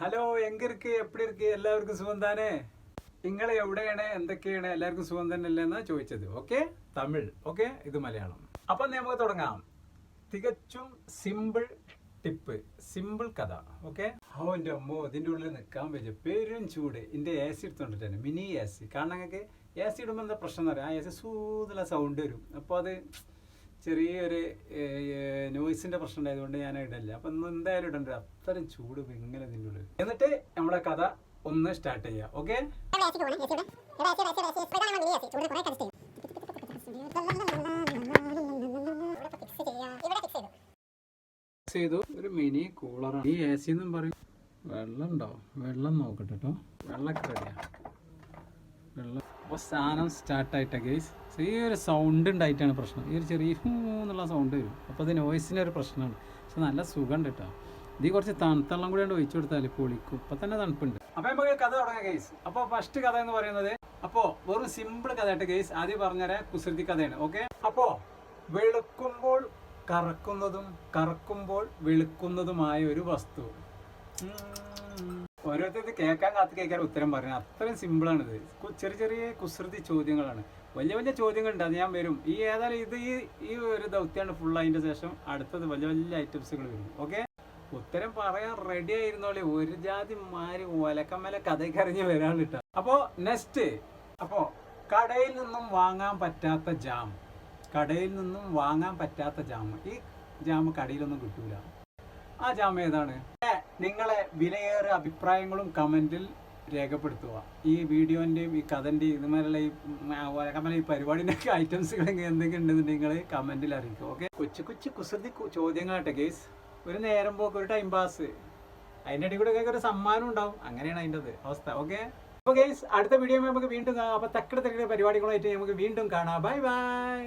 Hello എങ്കിർക്ക് എപ്പടി ഇருக்கு എല്ലാവർക്കും സുഖം താനേ നിങ്ങൾ എവിടെയാണ് എന്തൊക്കെയാണ് എല്ലാവർക്കും സുഖം തന്നെയല്ലേ എന്നാ ചോദിച്ചത്. ഓക്കെ, തമിഴ്. ഓക്കെ, ഇത് മലയാളം. അപ്പം നമുക്ക് തുടങ്ങാം. തികച്ചും സിമ്പിൾ ടിപ്പ്, സിമ്പിൾ കഥ. ഓക്കെ. എൻ്റെ അമ്മോ, ഇതിൻ്റെ ഉള്ളിൽ നിൽക്കാൻ പറ്റും. പെരും ചൂട്. ഇതിൻ്റെ എ സി എടുത്തോണ്ടിട്ടാണ്, മിനി എ സി. കാരണം നിങ്ങൾക്ക് എ സി ഇടുമ്പോൾ എന്താ പ്രശ്നം എന്ന് പറയാം, ആ എ സി സൂതുള്ള സൗണ്ട് വരും. അപ്പോൾ അത് ചെറിയൊരു നോയ്സിന്റെ പ്രശ്നം ഉണ്ടായതുകൊണ്ട് ഞാൻ ഇടല്ല. അപ്പൊ ഇന്ന് എന്തായാലും ഇടണ്ട, അത്രയും ചൂട് ഇങ്ങനെ ഇതിൻ്റെ ഉള്ളിൽ. എന്നിട്ട് നമ്മുടെ കഥ ഒന്ന് സ്റ്റാർട്ട് ചെയ്യാം. ഓക്കെ. ചെയ്തു. ഒരു മിനി കൂളറാണ് ഈ എ സി എന്നും പറയും. വെള്ളം ഉണ്ടോ? വെള്ളം നോക്കട്ടെ കേട്ടോ. വെള്ളമൊക്കെ റെഡിയാ. വെള്ളം അപ്പോൾ സാധനം സ്റ്റാർട്ടായിട്ടാണ് ഗൈസ്. ചെറിയൊരു സൗണ്ട് ഉണ്ടായിട്ടാണ് പ്രശ്നം. ഈ ഒരു ചെറിയ എന്നുള്ള സൗണ്ട് വരും. അപ്പോൾ അത് നോയ്സിൻ്റെ ഒരു പ്രശ്നമാണ്. പക്ഷെ നല്ല സുഖമുണ്ട് കേട്ടോ. ഇത് കുറച്ച് തണുത്തള്ളം കൂടി ഒഴിച്ചു കൊടുത്താൽ പൊളിക്കും. ഇപ്പം തന്നെ തണുപ്പുണ്ട്. അപ്പോൾ നമുക്ക് കഥ തുടങ്ങാം ഗൈസ്. അപ്പോൾ ഫസ്റ്റ് കഥ എന്ന് പറയുന്നത്, അപ്പോൾ വെറും സിമ്പിൾ കഥ ആയിട്ട് ഗൈസ്. ആദ്യം പറഞ്ഞുതരാം, കുസൃതി കഥയാണ്. ഓക്കെ. അപ്പോൾ വെളുക്കുമ്പോൾ കറക്കുന്നതും കറക്കുമ്പോൾ വെളുക്കുന്നതുമായ ഒരു വസ്തു. ഓരോരുത്തർക്ക് കേൾക്കാൻ കേൾക്കാൻ ഉത്തരം പറയുന്നത് അത്രയും സിമ്പിളാണിത്. ചെറിയ ചെറിയ കുസൃതി ചോദ്യങ്ങളാണ്. വലിയ വലിയ ചോദ്യങ്ങളുണ്ട്, അത് ഞാൻ വരും. ഈ ഏതായാലും ഇത് ഈ ഒരു ദൗത്യമാണ് ഫുൾ. അതിൻ്റെ ശേഷം അടുത്തത് വലിയ വലിയ ഐറ്റംസുകൾ വരും. ഓക്കെ. ഉത്തരം പറയാൻ റെഡി ആയിരുന്നോളെ. ഒരു ജാതി മാരി ഒലക്കമ്മല കഥയ്ക്കറിഞ്ഞ് വരാൻ കിട്ടാം. അപ്പോൾ നെക്സ്റ്റ്, അപ്പോൾ കടയിൽ നിന്നും വാങ്ങാൻ പറ്റാത്ത ജാം. കടയിൽ നിന്നും വാങ്ങാൻ പറ്റാത്ത ജാം. ഈ ജാം കടയിലൊന്നും കിട്ടൂല. ആ ജാം ഏതാണ്? നിങ്ങളെ വിലയേറിയ അഭിപ്രായങ്ങളും കമന്റിൽ രേഖപ്പെടുത്തുക. ഈ വീഡിയോന്റെയും ഈ കഥന്റെയും ഇതുമാരുള്ള ഈ പരിപാടിന്റെ ഒക്കെ ഐറ്റംസുകൾ എന്തൊക്കെ ഉണ്ടെന്നുണ്ടെങ്കിൽ നിങ്ങൾ കമന്റിൽ അറിയിക്കും. ഓക്കെ. കൊച്ചു കൊച്ചു കുസൃതി ചോദ്യങ്ങളാട്ടെ ഗേസ്. ഒരു നേരം പോക്ക്, ഒരു ടൈം പാസ്. അതിൻ്റെ ഇടയിൽ കൂടെ ഒരു സമ്മാനം ഉണ്ടാവും. അങ്ങനെയാണ് അതിൻ്റെ അവസ്ഥ. ഓക്കെ. അപ്പോൾ ഗേസ്, അടുത്ത വീഡിയോ നമുക്ക് വീണ്ടും കാണാം. അപ്പോൾ തക്കടെ പരിപാടികളായിട്ട് നമുക്ക് വീണ്ടും കാണാം. Bye bye.